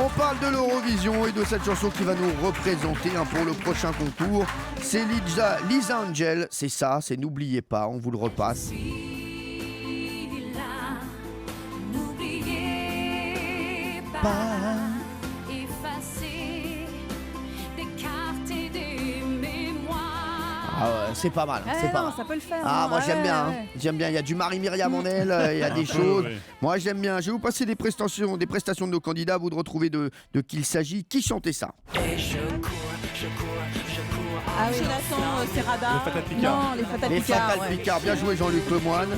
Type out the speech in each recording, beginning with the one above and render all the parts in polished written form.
On parle de l'Eurovision et de cette chanson qui va nous représenter pour le prochain concours. C'est Lisa Angel, c'est ça, c'est N'oubliez pas, on vous le repasse. N'oubliez pas, effacer des cartes et des mémoires. Ah ouais, c'est pas mal, c'est pas mal. Ça peut le faire. Ah, moi j'aime bien, ouais. j'aime bien. Il y a du Marie-Myriam en elle, il y a des choses. oui. Moi j'aime bien. Je vais vous passer des prestations de nos candidats, à vous de retrouver de qui il s'agit. Qui chantait ça? Ah oui, Jonathan Serrada. Les Fatal Picard. Non, les Fatal Les Picard. Fatal ouais. Picard, bien joué Jean-Luc Lemoyne.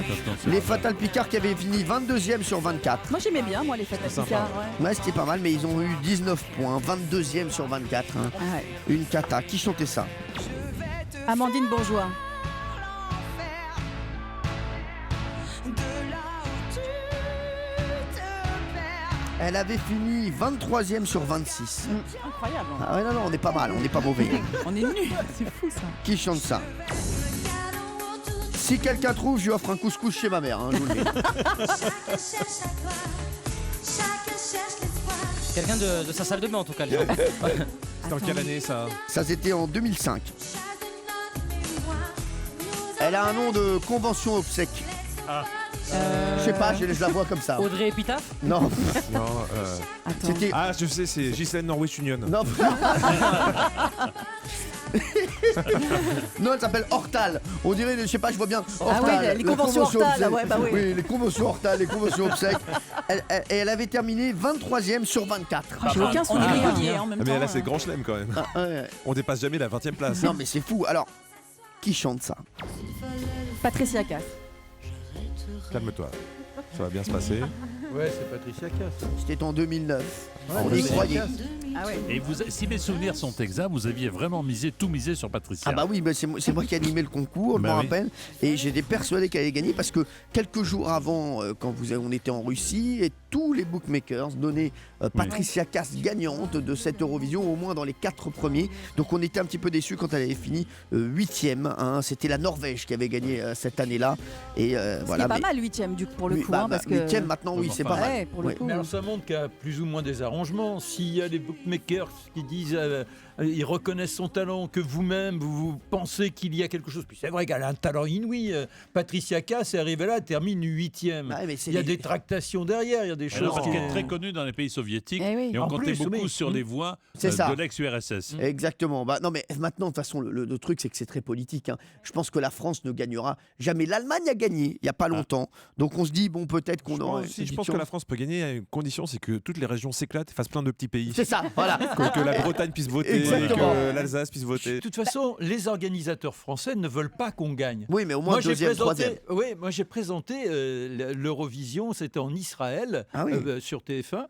Les Fatal Picard qui avaient fini 22e sur 24. Moi j'aimais bien, les Fatal C'est Picard. sympa. Ouais. Ouais, c'était pas mal, mais ils ont eu 19 points, 22e sur 24. Hein. Ah ouais. Une cata. Qui chantait ça? Amandine Bourgeois. Elle avait fini 23e sur 26. Incroyable. Ah ouais, non, on est pas mal, on n'est pas mauvais. On est nuls. C'est fou ça. Qui chante ça? Si quelqu'un trouve, je lui offre un couscous chez ma mère. Hein, je vous le dis. Quelqu'un de sa salle de bain en tout cas. C'était en quelle année ça? Ça, c'était en 2005. Elle a un nom de convention obsèque. Je sais pas, je laisse la voix comme ça. Audrey Epitaph. Non, Non, Attends. c'était... Ah, je sais, c'est Ghislaine Norwich Union. Non. Non, elle s'appelle Hortal. On dirait, je sais pas, je vois bien. Ah oui, Hortal, les la conventions convention Hortal, obsèque. ouais, bah oui. Oui, les conventions Hortal, les conventions obsèques. Elle avait terminé 23e sur 24. J'ai aucun souvenir on est régulier bien. en même Ah, temps. mais là, c'est grand chelem quand même. Ah, ouais. On dépasse jamais la 20e place. Non, mais c'est fou. Alors, qui chante ça? Patricia Cass. Calme-toi. Ça va bien se passer. Ouais, c'est Patricia Cass. C'était en 2009. On mais y c'est croyait. Ah ouais. Et si mes souvenirs sont exacts, vous aviez vraiment tout misé sur Patricia. Ah bah oui, bah c'est moi qui animais le concours, je Bah me oui. rappelle, et j'étais persuadé qu'elle allait gagner parce que quelques jours avant, quand on était en Russie, et tous les bookmakers donnaient Patricia Cass gagnante de cette Eurovision, au moins dans les 4 premiers. Donc on était un petit peu déçus quand elle avait fini 8e. Hein. C'était la Norvège qui avait gagné cette année-là. Et voilà. C'est pas mal 8e du coup pour le Oui, coup. bah, Hein, parce que... 8e maintenant, oui, c'est pas mal. Ouais, pour le Ouais. coup. Mais alors ça montre qu'il y a plus ou moins des arrangements. S'il y a des bookmakers qui disent ils reconnaissent son talent, que vous-même vous pensez qu'il y a quelque chose. Puis c'est vrai qu'elle a un talent inouï. Patricia Cass est arrivée là, elle termine 8e. Ouais, mais c'est Il y a les- des tractations derrière, il y a des choses. Alors, parce qui- qu'elle est très connue dans les pays soviétiques Eh oui. et on En comptait plus, beaucoup oui. sur les voix C'est ça. de l'ex-URSS. Exactement. Bah, non, mais maintenant, de toute façon, le truc, c'est que c'est très politique. Hein. Je pense que la France ne gagnera jamais. L'Allemagne a gagné il n'y a pas longtemps. Donc on se dit, bon, peut-être qu'on aura. Je pense que la France peut gagner à une condition, c'est que toutes les régions s'éclatent et fassent plein de petits pays. C'est ça, voilà. Que la Bretagne puisse voter, Exactement. que l'Alsace puisse voter. De toute façon, les organisateurs français ne veulent pas qu'on gagne. Oui, mais au moins deuxième, troisième. Moi j'ai présenté l'Eurovision, c'était en Israël, Ah oui. sur TF1,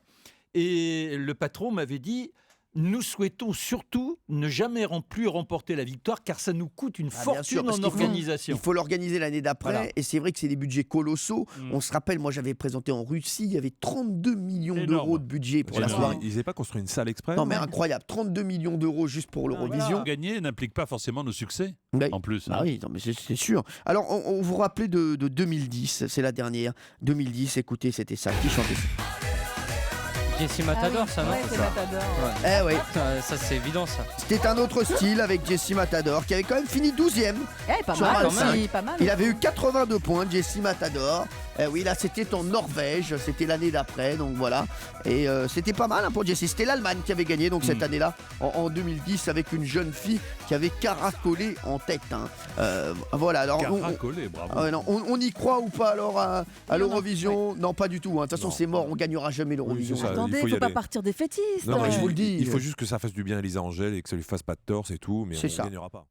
et le patron m'avait dit nous souhaitons surtout ne jamais plus remporter la victoire car ça nous coûte une Ah, bien sûr, fortune parce en qu'il faut- organisation. Il faut l'organiser l'année d'après. Voilà. Et c'est vrai que c'est des budgets colossaux. On se rappelle, moi j'avais présenté en Russie, il y avait 32 millions Énorme. d'euros de budget pour la Énorme. soirée. Ils n'avaient pas construit une salle exprès. Non mais incroyable, 32 millions d'euros juste pour l'Eurovision. Gagner n'implique pas forcément nos succès, Mais- en plus. Ah hein. oui, non, mais c'est sûr. Alors, on vous rappelait de 2010, c'est la dernière. 2010, écoutez, c'était ça. Qui chantait ça? Jessie Matador, ça non Ouais, c'est Matador. Eh oui, Ça c'est évident ça. c'était un autre style avec Jessie Matador qui avait quand même fini 12e. Eh, pas Sur mal 25. aussi, pas mal. Il avait eu 82 points, Jessie Matador. Eh oui, là, c'était en Norvège, c'était l'année d'après, donc voilà. Et c'était pas mal hein, pour Jessie. C'était l'Allemagne qui avait gagné, donc cette année-là, en 2010, avec une jeune fille qui avait caracolé en tête. Hein. Voilà, alors. Caracolé, bravo. Ah ouais, non, on y croit ou pas alors à l'Eurovision? Non, pas du tout. hein. De toute façon, Non. c'est mort, on gagnera jamais l'Eurovision. Oui, c'est ça. Attendez, il faut y faut pas aller. partir des fétistes. Non, mais je vous le dis. Il faut juste que ça fasse du bien à Lisa Angel et que ça lui fasse pas de tort, c'est tout, mais C'est on ça. ne gagnera pas.